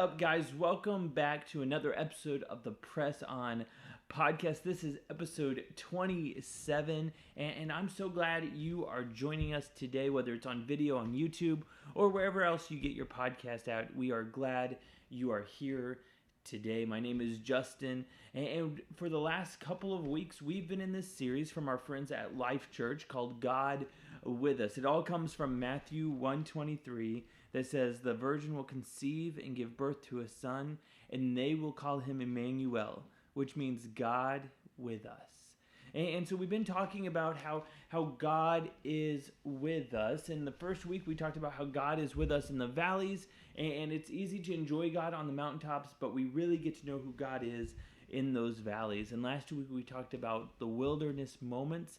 up, guys? Welcome back to another episode of the Press On podcast. This is episode 27, and I'm so glad you are joining us today, whether it's on video on YouTube or wherever else you get your podcast out. We are glad you are here today. My name is Justin, and for the last couple of weeks, we've been in this series from our friends at Life Church called God With Us. It all comes from Matthew 1:23. That says, the virgin will conceive and give birth to a son, and they will call him Emmanuel, which means God with us. And so we've been talking about how God is with us. In the first week, we talked about how God is with us in the valleys, and it's easy to enjoy God on the mountaintops, but we really get to know who God is in those valleys. And last week, we talked about the wilderness moments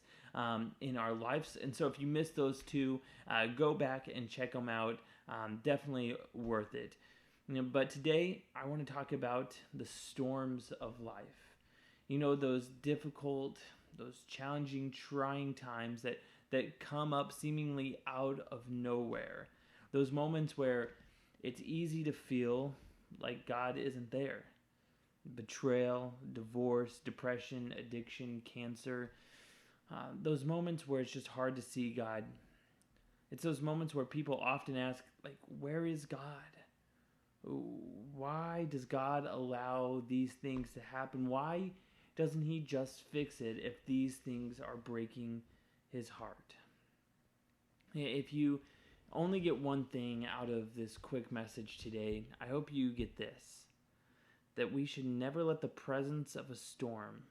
in our lives. And so if you missed those two, go back and check them out. Definitely worth it. But today, I want to talk about the storms of life. You know, those difficult, those challenging, trying times that come up seemingly out of nowhere. Those moments where it's easy to feel like God isn't there. Betrayal, divorce, depression, addiction, cancer. Those moments where it's just hard to see God. It's those moments where people often ask, like, where is God? Why does God allow these things to happen? Why doesn't he just fix it if these things are breaking his heart? If you only get one thing out of this quick message today, I hope you get this: that we should never let the presence of a storm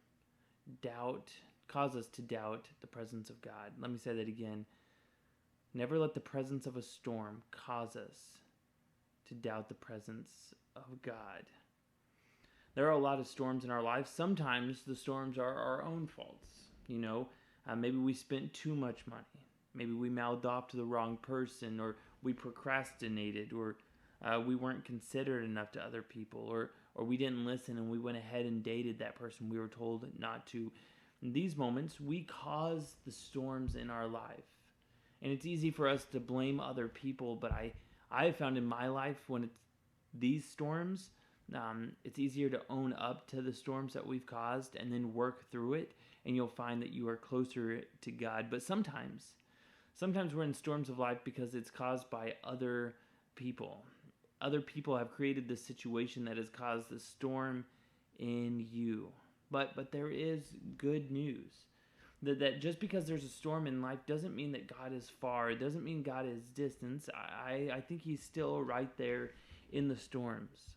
cause us to doubt the presence of God. Let me say that again. Never let the presence of a storm cause us to doubt the presence of God. There are a lot of storms in our lives. Sometimes the storms are our own faults. Maybe we spent too much money. Maybe we mouthed off to the wrong person, or we procrastinated, or we weren't considerate enough to other people, or we didn't listen and we went ahead and dated that person we were told not to. In these moments, we cause the storms in our life. And it's easy for us to blame other people, but I have found in my life when it's these storms, it's easier to own up to the storms that we've caused and then work through it, and you'll find that you are closer to God. But sometimes we're in storms of life because it's caused by other people. Other people have created this situation that has caused the storm in you. But there is good news. That just because there's a storm in life doesn't mean that God is far. It doesn't mean God is distant. I think he's still right there in the storms.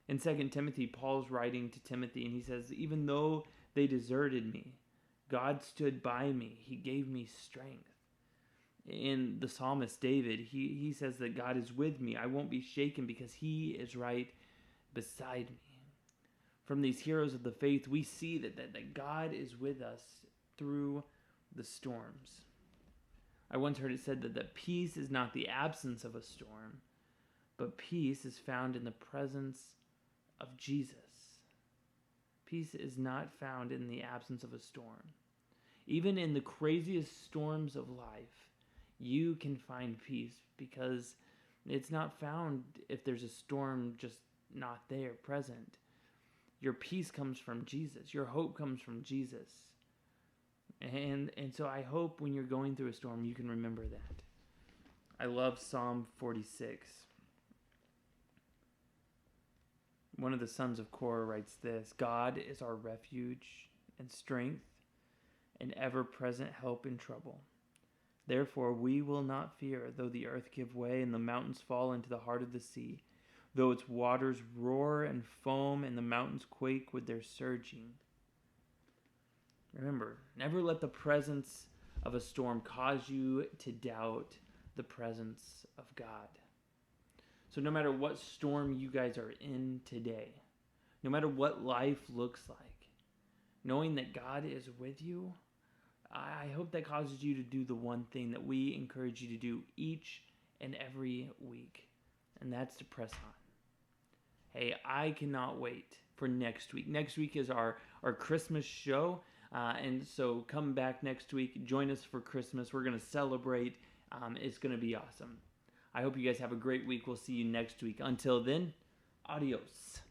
In 2 Timothy, Paul's writing to Timothy, and he says, even though they deserted me, God stood by me. He gave me strength. In the psalmist David, he says that God is with me. I won't be shaken because he is right beside me. From these heroes of the faith, we see that God is with us through the storms. I once heard it said that peace is not the absence of a storm, but peace is found in the presence of Jesus. Peace is not found in the absence of a storm. Even in the craziest storms of life, you can find peace because it's not found if there's a storm just not there present. Your peace comes from Jesus. Your hope comes from Jesus. And so I hope when you're going through a storm, you can remember that. I love Psalm 46. One of the sons of Korah writes this: God is our refuge and strength, and ever-present help in trouble. Therefore we will not fear, though the earth give way and the mountains fall into the heart of the sea, though its waters roar and foam and the mountains quake with their surging. Remember, never let the presence of a storm cause you to doubt the presence of God. So no matter what storm you guys are in today, no matter what life looks like, knowing that God is with you, I hope that causes you to do the one thing that we encourage you to do each and every week, and that's to press on. Hey, I cannot wait for next week. Next week is our Christmas show. And so come back next week. Join us for Christmas. We're going to celebrate. It's going to be awesome. I hope you guys have a great week. We'll see you next week. Until then, Adios.